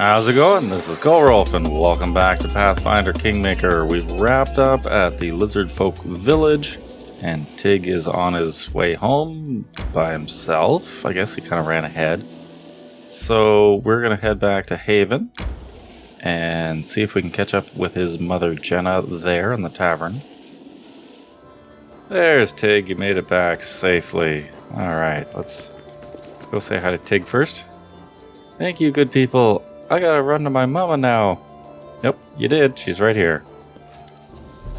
How's it going? This is Kolrolf, and welcome back to Pathfinder Kingmaker. We've wrapped up at the Lizard Folk Village, and Tig is on his way home by himself. I guess he kind of ran ahead. So we're going to head back to Haven and see if we can catch up with his mother Jenna there in the tavern. There's Tig. You made it back safely. Alright, let's go say hi to Tig first. Thank you, good people. I gotta run to my mama now. Yep, you did. She's right here.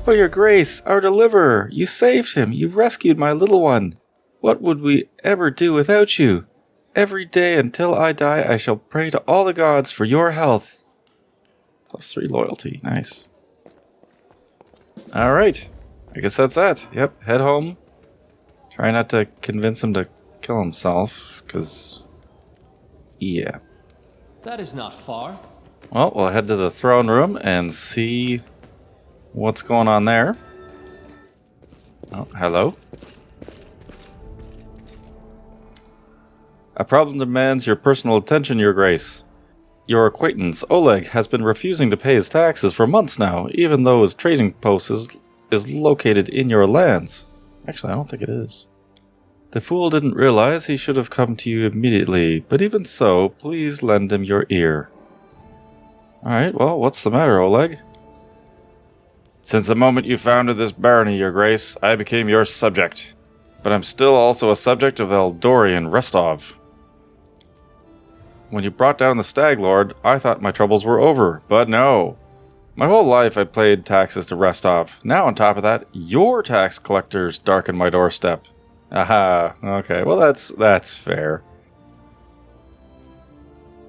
Oh, your grace, our deliverer. You saved him. You rescued my little one. What would we ever do without you? Every day until I die, I shall pray to all the gods for your health. +3 loyalty. Nice. Alright. I guess that's that. Yep, head home. Try not to convince him to kill himself, because... yeah. That is not far. Well, we'll head to the throne room and see what's going on there. Oh, hello. A problem demands your personal attention, Your Grace. Your acquaintance, Oleg, has been refusing to pay his taxes for months now, even though his trading post is located in your lands. Actually, I don't think it is. The fool didn't realize he should have come to you immediately, but even so, please lend him your ear. Alright, well, what's the matter, Oleg? Since the moment you founded this barony, Your Grace, I became your subject. But I'm still also a subject of Eldori and Restov. When you brought down the Stag Lord, I thought my troubles were over, but no. My whole life I paid taxes to Restov. Now on top of that, your tax collectors darken my doorstep. Aha, okay, well that's fair.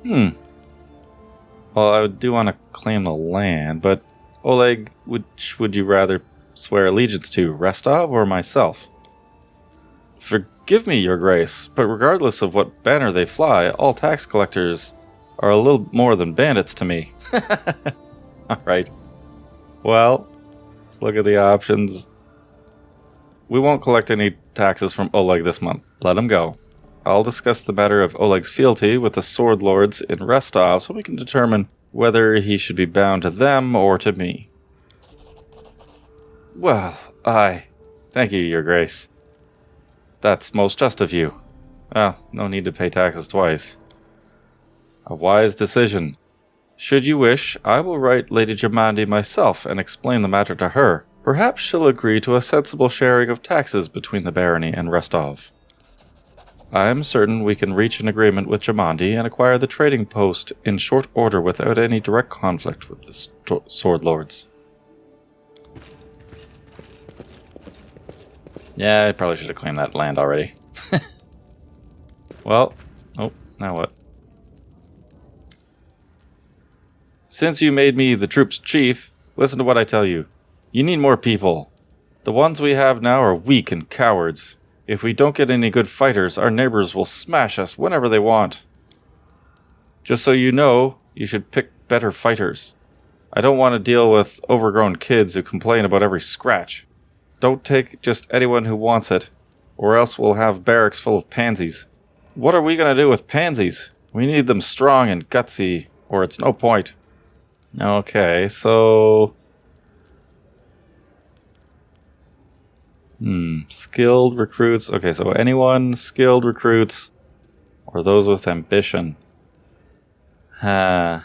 Well, I do want to claim the land, but Oleg, which would you rather swear allegiance to, Restov or myself? Forgive me, Your Grace, but regardless of what banner they fly, all tax collectors are a little more than bandits to me. Alright. Well, let's look at the options. We won't collect any taxes from Oleg this month. Let him go. I'll discuss the matter of Oleg's fealty with the Sword Lords in Restov so we can determine whether he should be bound to them or to me. Well, thank you, Your Grace. That's most just of you. Well, no need to pay taxes twice. A wise decision. Should you wish, I will write Lady Jamandi myself and explain the matter to her. Perhaps she'll agree to a sensible sharing of taxes between the barony and Restov. I am certain we can reach an agreement with Jamandi and acquire the trading post in short order without any direct conflict with the Sword Lords. Yeah, I probably should have claimed that land already. Well, oh, now what? Since you made me the troop's chief, listen to what I tell you. You need more people. The ones we have now are weak and cowards. If we don't get any good fighters, our neighbors will smash us whenever they want. Just so you know, you should pick better fighters. I don't want to deal with overgrown kids who complain about every scratch. Don't take just anyone who wants it, or else we'll have barracks full of pansies. What are we going to do with pansies? We need them strong and gutsy, or it's no point. Okay, so... skilled recruits. Okay, so anyone, skilled recruits, or those with ambition. Well,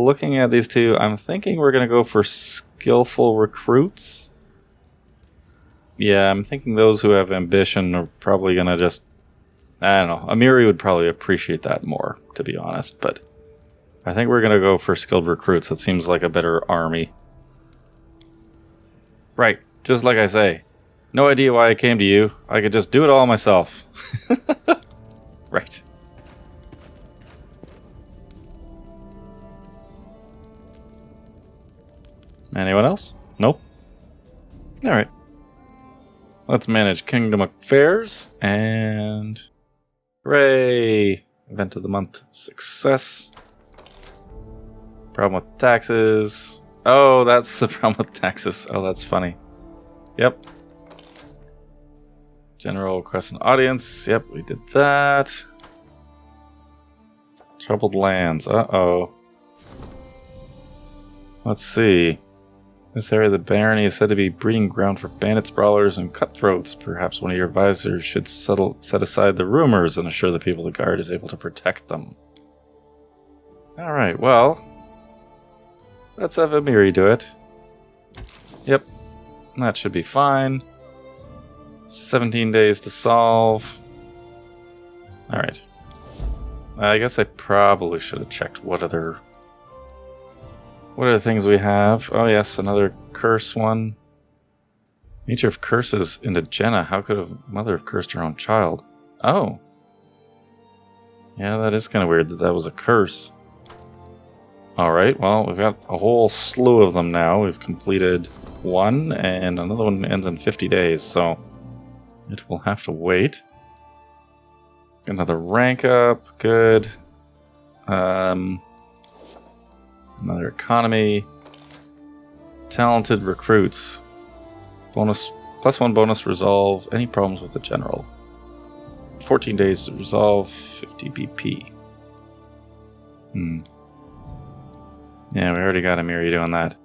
looking at these two, I'm thinking we're going to go for skillful recruits. Yeah, I'm thinking those who have ambition are probably going to just... I don't know. Amiri would probably appreciate that more, to be honest, but I think we're going to go for skilled recruits. It seems like a better army. Right, just like I say. No idea why I came to you. I could just do it all myself. Right. Anyone else? Nope. Alright. Let's manage Kingdom Affairs, and... hooray! Event of the month. Success. Problem with taxes. Oh, that's the problem with taxes. Oh, that's funny. Yep. General request an audience. Yep, we did that. Troubled lands. Uh-oh. Let's see. This area of the barony is said to be breeding ground for bandits, brawlers, and cutthroats. Perhaps one of your advisors should set aside the rumors and assure the people the guard is able to protect them. Alright, well, let's have Amiri do it. Yep, that should be fine. 17 days to solve. Alright. I guess I probably should have checked what other things we have. Oh yes, another curse one. Nature of curses into Jenna. How could a mother have cursed her own child? Oh. Yeah, that is kind of weird that was a curse. Alright, well, we've got a whole slew of them now. We've completed one, and another one ends in 50 days, so it will have to wait. Another rank up, good. Another economy. Talented recruits. Bonus, +1 bonus, resolve any problems with the general. 14 days to resolve, 50 BP. Yeah, we already got Amiri doing that.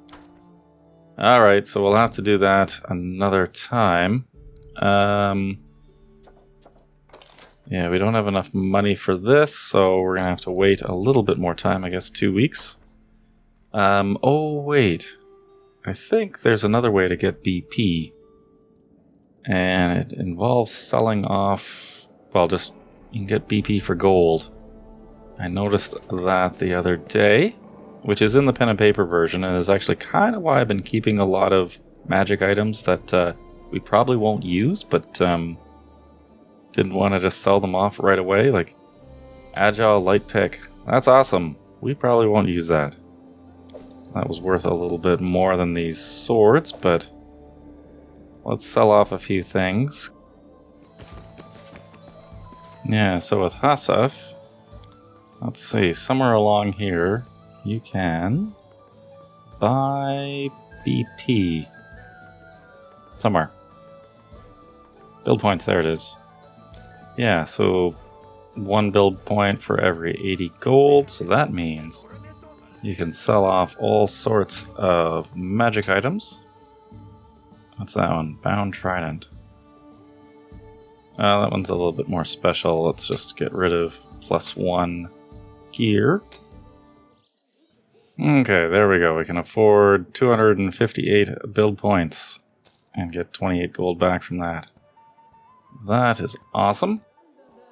Alright, so we'll have to do that another time. Yeah, we don't have enough money for this, so we're going to have to wait a little bit more time, I guess 2 weeks. Oh wait. I think there's another way to get BP. And it involves selling off, well, just, you can get BP for gold. I noticed that the other day, which is in the pen and paper version, and is actually kind of why I've been keeping a lot of magic items that we probably won't use, but didn't want to just sell them off right away. Like, Agile Light Pick. That's awesome. We probably won't use that. That was worth a little bit more than these swords, but let's sell off a few things. Yeah, so with Hasaf, let's see, somewhere along here, you can buy BP. Somewhere. Build points, there it is. Yeah, so 1 build point for every 80 gold, so that means you can sell off all sorts of magic items. What's that one? Bound Trident. That one's a little bit more special. Let's just get rid of +1 gear. Okay, there we go. We can afford 258 build points and get 28 gold back from that. That is awesome.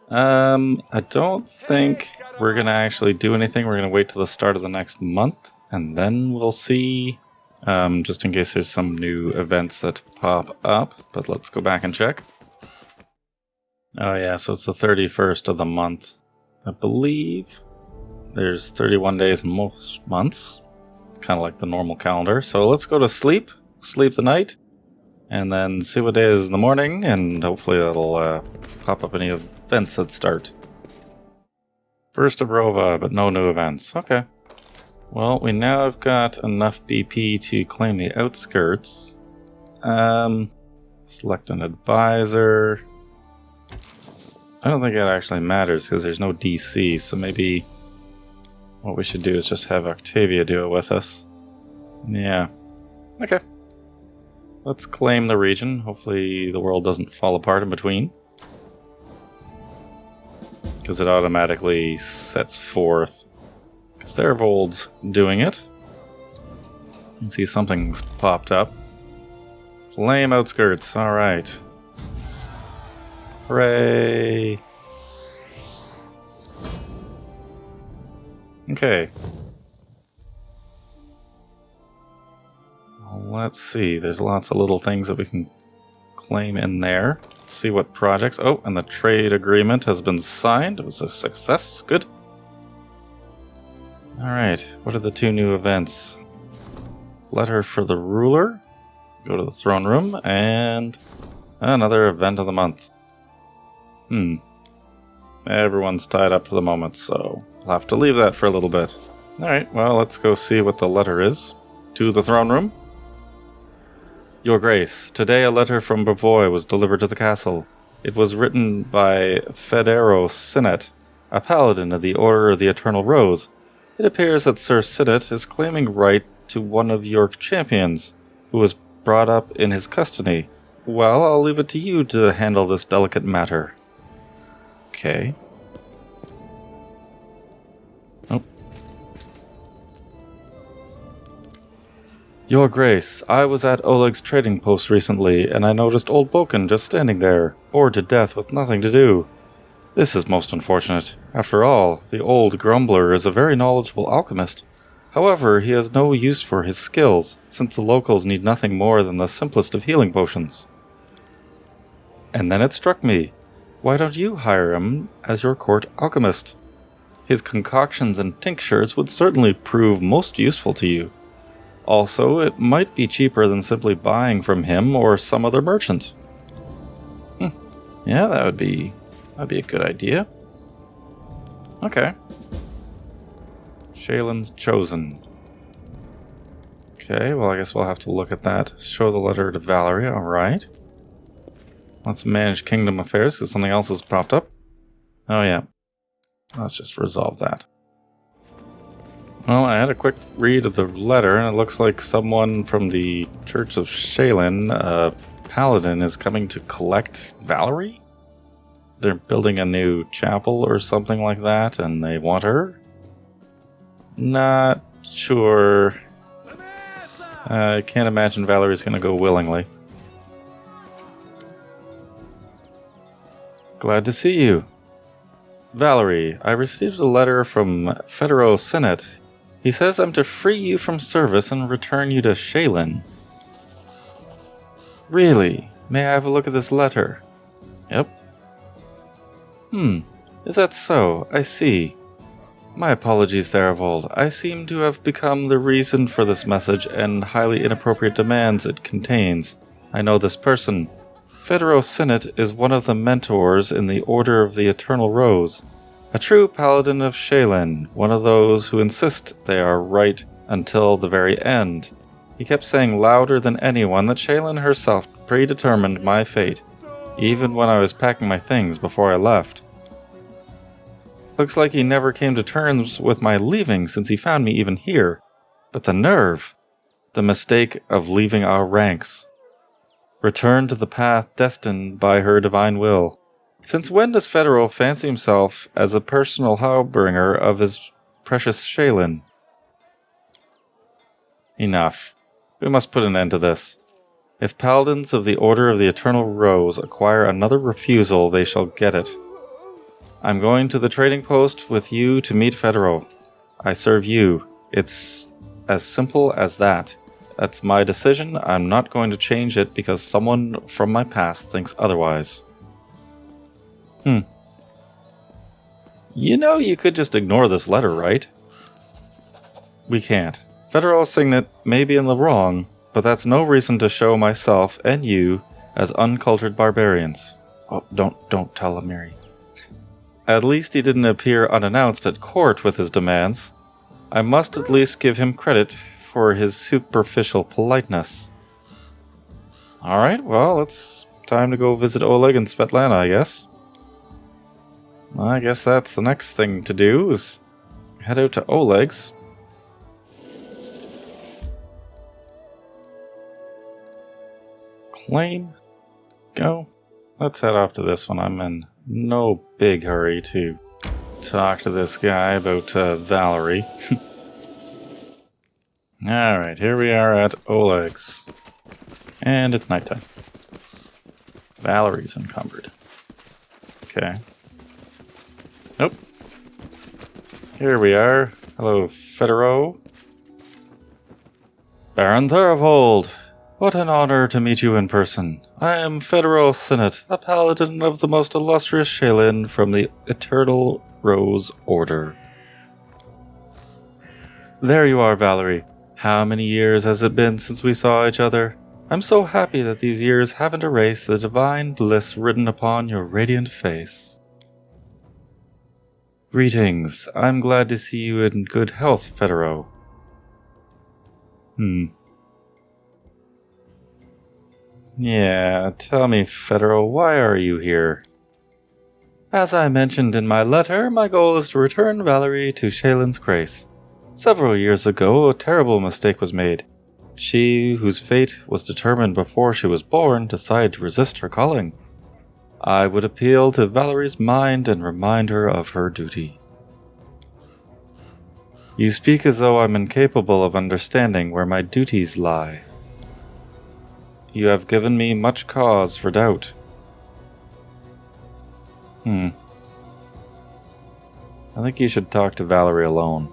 I don't think we're going to actually do anything. We're going to wait till the start of the next month, and then we'll see, just in case there's some new events that pop up. But let's go back and check. Oh yeah, so it's the 31st of the month. I believe there's 31 days in most months, kind of like the normal calendar. So let's go to sleep the night, and then see what day it is in the morning, and hopefully that'll pop up any events that start. First of Rova, but no new events. Okay. Well, we now have got enough BP to claim the outskirts. Select an advisor. I don't think it actually matters because there's no DC, so maybe what we should do is just have Octavia do it with us. Yeah. Okay. Let's claim the region. Hopefully the world doesn't fall apart in between, because it automatically sets forth. Because Thorvald's doing it. You can see something's popped up. Claim outskirts. Alright. Hooray! Okay. Well, let's see. There's lots of little things that we can claim in there. Let's see what projects. Oh, and the trade agreement has been signed. It was a success. Good. Alright, what are the 2 new events? Letter for the ruler. Go to the throne room, and another event of the month. Everyone's tied up for the moment, so we'll have to leave that for a little bit. Alright, well, let's go see what the letter is. To the throne room. Your Grace, today a letter from Bavoy was delivered to the castle. It was written by Federo Sinet, a paladin of the Order of the Eternal Rose. It appears that Sir Sidit is claiming right to one of your champions, who was brought up in his custody. Well, I'll leave it to you to handle this delicate matter. Okay. Oh. Your Grace, I was at Oleg's trading post recently, and I noticed old Bokken just standing there, bored to death with nothing to do. This is most unfortunate. After all, the old grumbler is a very knowledgeable alchemist. However, he has no use for his skills, since the locals need nothing more than the simplest of healing potions. And then it struck me, why don't you hire him as your court alchemist? His concoctions and tinctures would certainly prove most useful to you. Also, it might be cheaper than simply buying from him or some other merchant. Yeah, that'd be a good idea. Okay. Shaylin's chosen. Okay, well I guess we'll have to look at that. Show the letter to Valerie, alright. Let's manage kingdom affairs because something else has popped up. Oh yeah. Let's just resolve that. Well, I had a quick read of the letter, and it looks like someone from the Church of Shaylin, Paladin, is coming to collect Valerie? They're building a new chapel or something like that, and they want her? Not sure. I can't imagine Valerie's going to go willingly. Glad to see you. Valerie, I received a letter from Federo Senate. He says I'm to free you from service and return you to Shaylin. Really? May I have a look at this letter? Yep. Is that so? I see. My apologies, Thorvald. I seem to have become the reason for this message and highly inappropriate demands it contains. I know this person. Federo Senate is one of the mentors in the Order of the Eternal Rose. A true paladin of Shaylin, one of those who insist they are right until the very end. He kept saying louder than anyone that Shaylin herself predetermined my fate, even when I was packing my things before I left. Looks like he never came to terms with my leaving since he found me even here. But the nerve! The mistake of leaving our ranks. Return to the path destined by her divine will. Since when does Federo fancy himself as a personal harbinger of his precious Shaylin? Enough. We must put an end to this. If paladins of the Order of the Eternal Rose acquire another refusal, they shall get it. I'm going to the trading post with you to meet Federo. I serve you. It's as simple as that. That's my decision. I'm not going to change it because someone from my past thinks otherwise. You know you could just ignore this letter, right? We can't. Federo Signet may be in the wrong, but that's no reason to show myself and you as uncultured barbarians. Oh, don't tell him, Mary. At least he didn't appear unannounced at court with his demands. I must at least give him credit for his superficial politeness. Alright, well, it's time to go visit Oleg and Svetlana, I guess. I guess that's the next thing to do, is head out to Oleg's. Claim. Go. Let's head off to this one. I'm in no big hurry to talk to this guy about Valerie. Alright, here we are at Oleg's. And it's nighttime. Valerie's encumbered. Okay. Nope. Here we are. Hello, Federo. Baron Thorvald. What an honor to meet you in person. I am Federo Senate, a paladin of the most illustrious Shaylin from the Eternal Rose Order. There you are, Valerie. How many years has it been since we saw each other? I'm so happy that these years haven't erased the divine bliss written upon your radiant face. Greetings. I'm glad to see you in good health, Federo. Yeah, tell me, Federo, why are you here? As I mentioned in my letter, my goal is to return Valerie to Shaylin's grace. Several years ago, a terrible mistake was made. She, whose fate was determined before she was born, decided to resist her calling. I would appeal to Valerie's mind and remind her of her duty. You speak as though I'm incapable of understanding where my duties lie. You have given me much cause for doubt. I think you should talk to Valerie alone.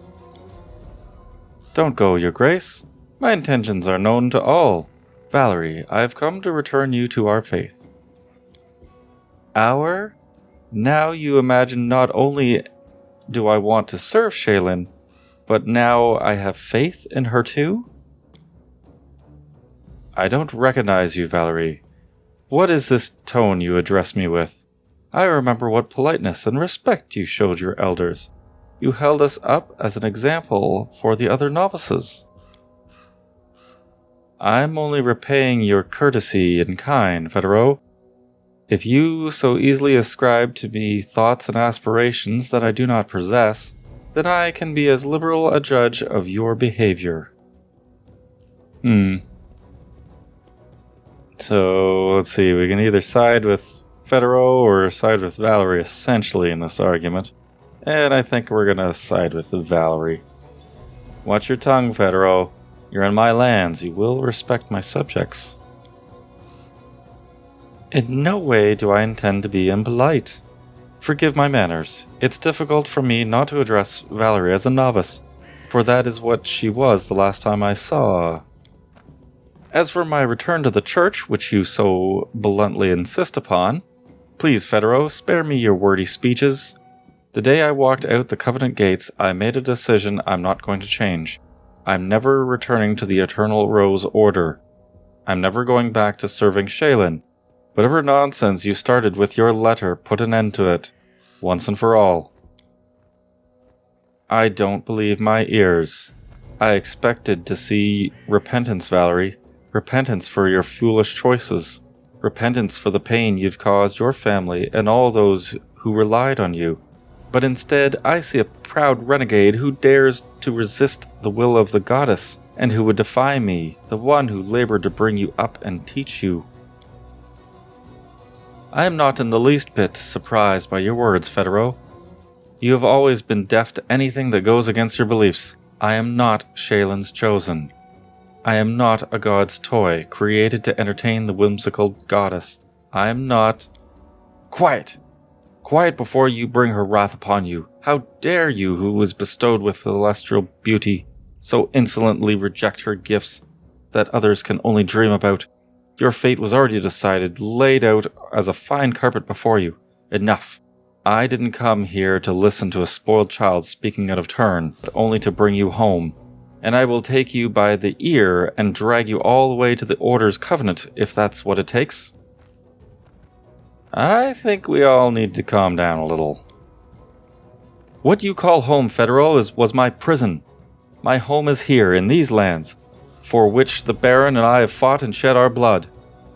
Don't go, Your Grace. My intentions are known to all. Valerie, I have come to return you to our faith. Our? Now you imagine not only do I want to serve Shaylin, but now I have faith in her too? I don't recognize you, Valerie. What is this tone you address me with? I remember what politeness and respect you showed your elders. You held us up as an example for the other novices. I'm only repaying your courtesy in kind, Federo. If you so easily ascribe to me thoughts and aspirations that I do not possess, then I can be as liberal a judge of your behavior. So, let's see, we can either side with Federo or side with Valerie essentially in this argument. And I think we're gonna side with Valerie. Watch your tongue, Federo. You're in my lands. You will respect my subjects. In no way do I intend to be impolite. Forgive my manners. It's difficult for me not to address Valerie as a novice, for that is what she was the last time I saw. As for my return to the church, which you so bluntly insist upon, please, Federo, spare me your wordy speeches. The day I walked out the Covenant gates, I made a decision I'm not going to change. I'm never returning to the Eternal Rose Order. I'm never going back to serving Shaylin. Whatever nonsense you started with your letter, put an end to it, once and for all. I don't believe my ears. I expected to see repentance, Valerie. Repentance for your foolish choices. Repentance for the pain you've caused your family and all those who relied on you. But instead, I see a proud renegade who dares to resist the will of the goddess, and who would defy me, the one who labored to bring you up and teach you. I am not in the least bit surprised by your words, Federo. You have always been deaf to anything that goes against your beliefs. I am not Shaylin's chosen. I am not a god's toy, created to entertain the whimsical goddess. I am not... Quiet! Quiet before you bring her wrath upon you. How dare you, who was bestowed with celestial beauty, so insolently reject her gifts that others can only dream about? Your fate was already decided, laid out as a fine carpet before you. Enough. I didn't come here to listen to a spoiled child speaking out of turn, but only to bring you home. And I will take you by the ear and drag you all the way to the Order's Covenant, if that's what it takes. I think we all need to calm down a little. What you call home, Federo, was my prison. My home is here, in these lands, for which the Baron and I have fought and shed our blood.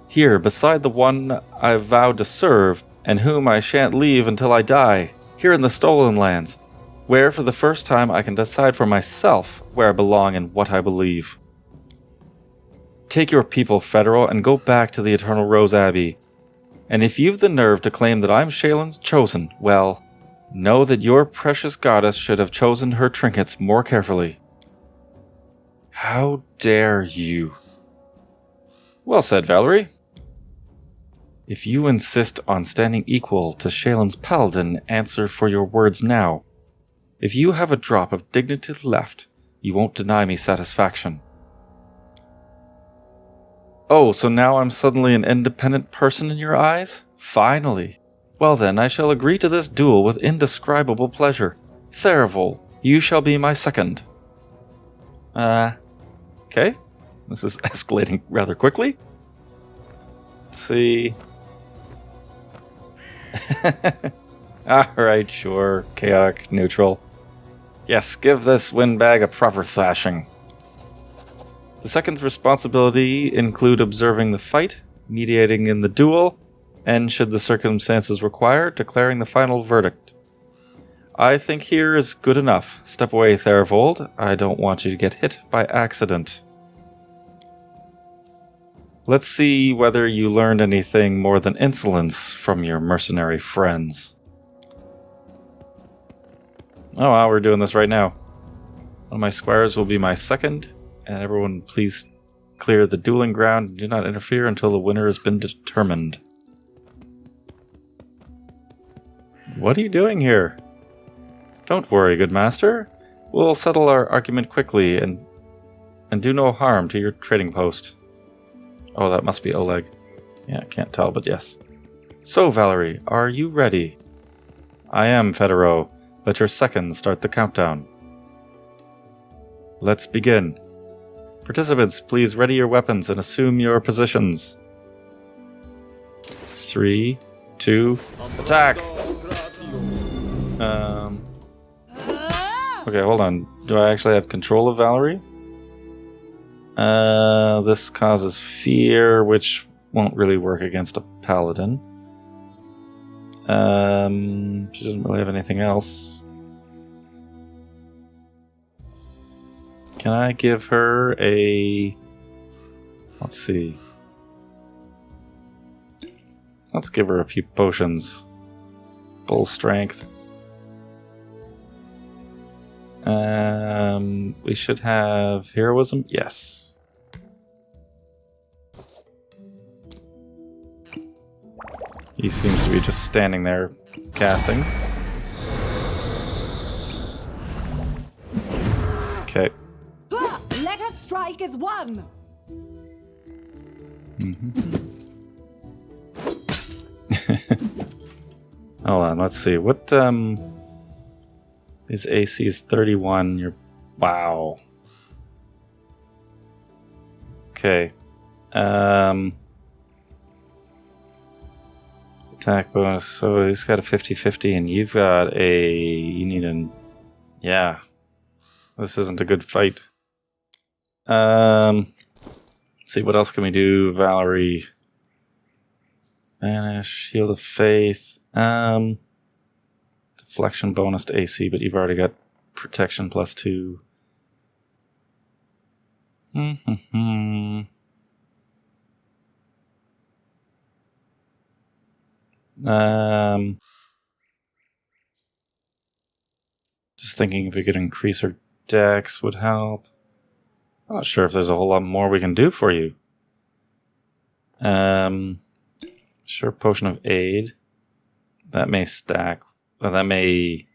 Here, beside the one I've vowed to serve, and whom I shan't leave until I die. Here in the Stolen Lands, where for the first time I can decide for myself where I belong and what I believe. Take your people, Federo, and go back to the Eternal Rose Abbey. And if you've the nerve to claim that I'm Shaylin's chosen, well, know that your precious goddess should have chosen her trinkets more carefully. How dare you? Well said, Valerie. If you insist on standing equal to Shaylin's paladin, answer for your words now. If you have a drop of dignity left, you won't deny me satisfaction. Oh, so now I'm suddenly an independent person in your eyes? Finally. Well then, I shall agree to this duel with indescribable pleasure. Thorvald, you shall be my second. Okay. This is escalating rather quickly. Let's see. Alright, sure. Chaotic, neutral. Yes, give this windbag a proper thrashing. The second's responsibility include observing the fight, mediating in the duel, and should the circumstances require, declaring the final verdict. I think here is good enough. Step away, Thorvald. I don't want you to get hit by accident. Let's see whether you learned anything more than insolence from your mercenary friends. Oh wow, we're doing this right now. One of my squires will be my second, and everyone please clear the dueling ground and do not interfere until the winner has been determined. What are you doing here? Don't worry, good master. We'll settle our argument quickly and do no harm to your trading post. Oh, that must be Oleg. Yeah, can't tell, but yes. So, Valerie, are you ready? I am, Federo. Let your seconds start the countdown. Let's begin. Participants, please ready your weapons and assume your positions. 3, 2, attack! Okay, hold on. Do I actually have control of Valerie? This causes fear, which won't really work against a paladin. She doesn't really have anything else. Can I give her a... Let's see. Let's give her a few potions. Full strength. We should have heroism. Yes. He seems to be just standing there casting. Okay. Let us strike as one. Hold on, let's see. What his AC is 31. You're wow. Okay. His attack bonus. So he's got a 50-50 and you've got a you need an yeah. This isn't a good fight. Let's see, what else can we do, Valerie? Banish, Shield of Faith. Deflection bonus to AC, but you've already got protection +2. Just thinking if we could increase her dex would help. I'm not sure if there's a whole lot more we can do for you. Sure, Potion of Aid. That may stack. Well, that may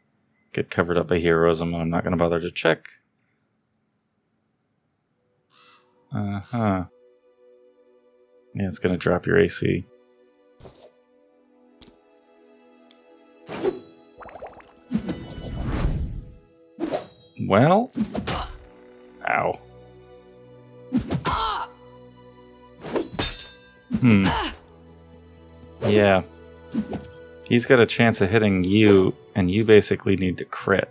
get covered up by heroism, and I'm not going to bother to check. Yeah, it's going to drop your AC. Well. Ow. Yeah. He's got a chance of hitting you, and you basically need to crit.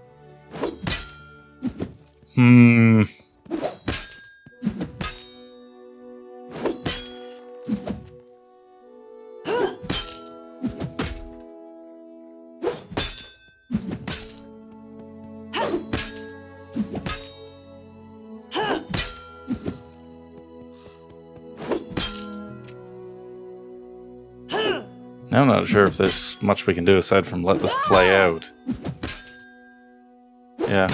I'm not sure if there's much we can do aside from let this play out. Yeah.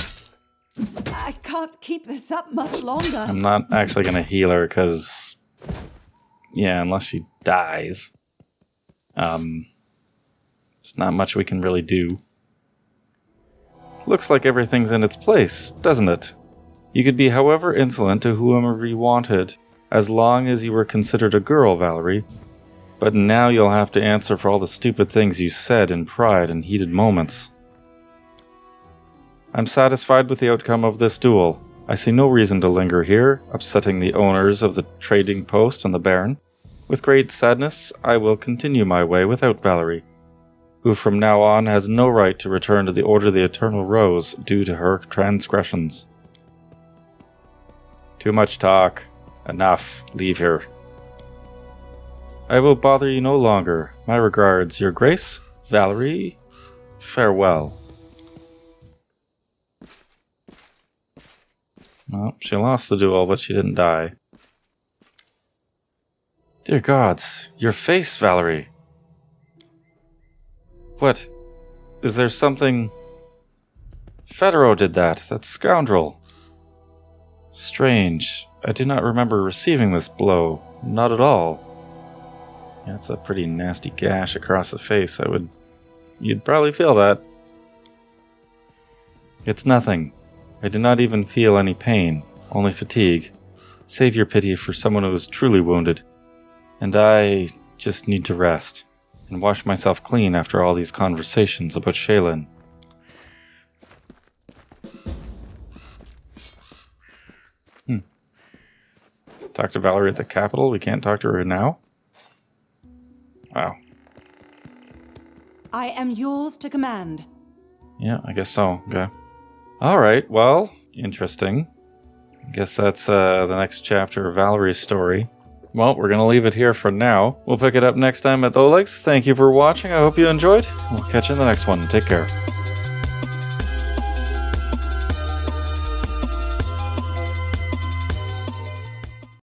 I can't keep this up much longer. I'm not actually going to heal her because, yeah, unless she dies, it's not much we can really do. Looks like everything's in its place, doesn't it? You could be however insolent to whomever you wanted, as long as you were considered a girl, Valerie. But now you'll have to answer for all the stupid things you said in pride and heated moments. I'm satisfied with the outcome of this duel. I see no reason to linger here, upsetting the owners of the trading post and the Baron. With great sadness, I will continue my way without Valerie, who from now on has no right to return to the Order of the Eternal Rose due to her transgressions. Too much talk. Enough. Leave her. I will bother you no longer. My regards, Your Grace, Valerie. Farewell. Well, she lost the duel, but she didn't die. Dear gods, your face, Valerie. What? Is there something... Federo did that scoundrel. Strange. I do not remember receiving this blow. Not at all. Yeah, it's a pretty nasty gash across the face. You'd probably feel that. It's nothing. I do not even feel any pain, only fatigue. Save your pity for someone who is truly wounded. And I just need to rest, and wash myself clean after all these conversations about Shaylin. Talk to Valerie at the capital? We can't talk to her now? Wow. I am yours to command. Yeah, I guess so. Okay. Alright, well, interesting. I guess that's the next chapter of Valerie's story. Well, we're going to leave it here for now. We'll pick it up next time at Oleg's. Thank you for watching. I hope you enjoyed. We'll catch you in the next one. Take care.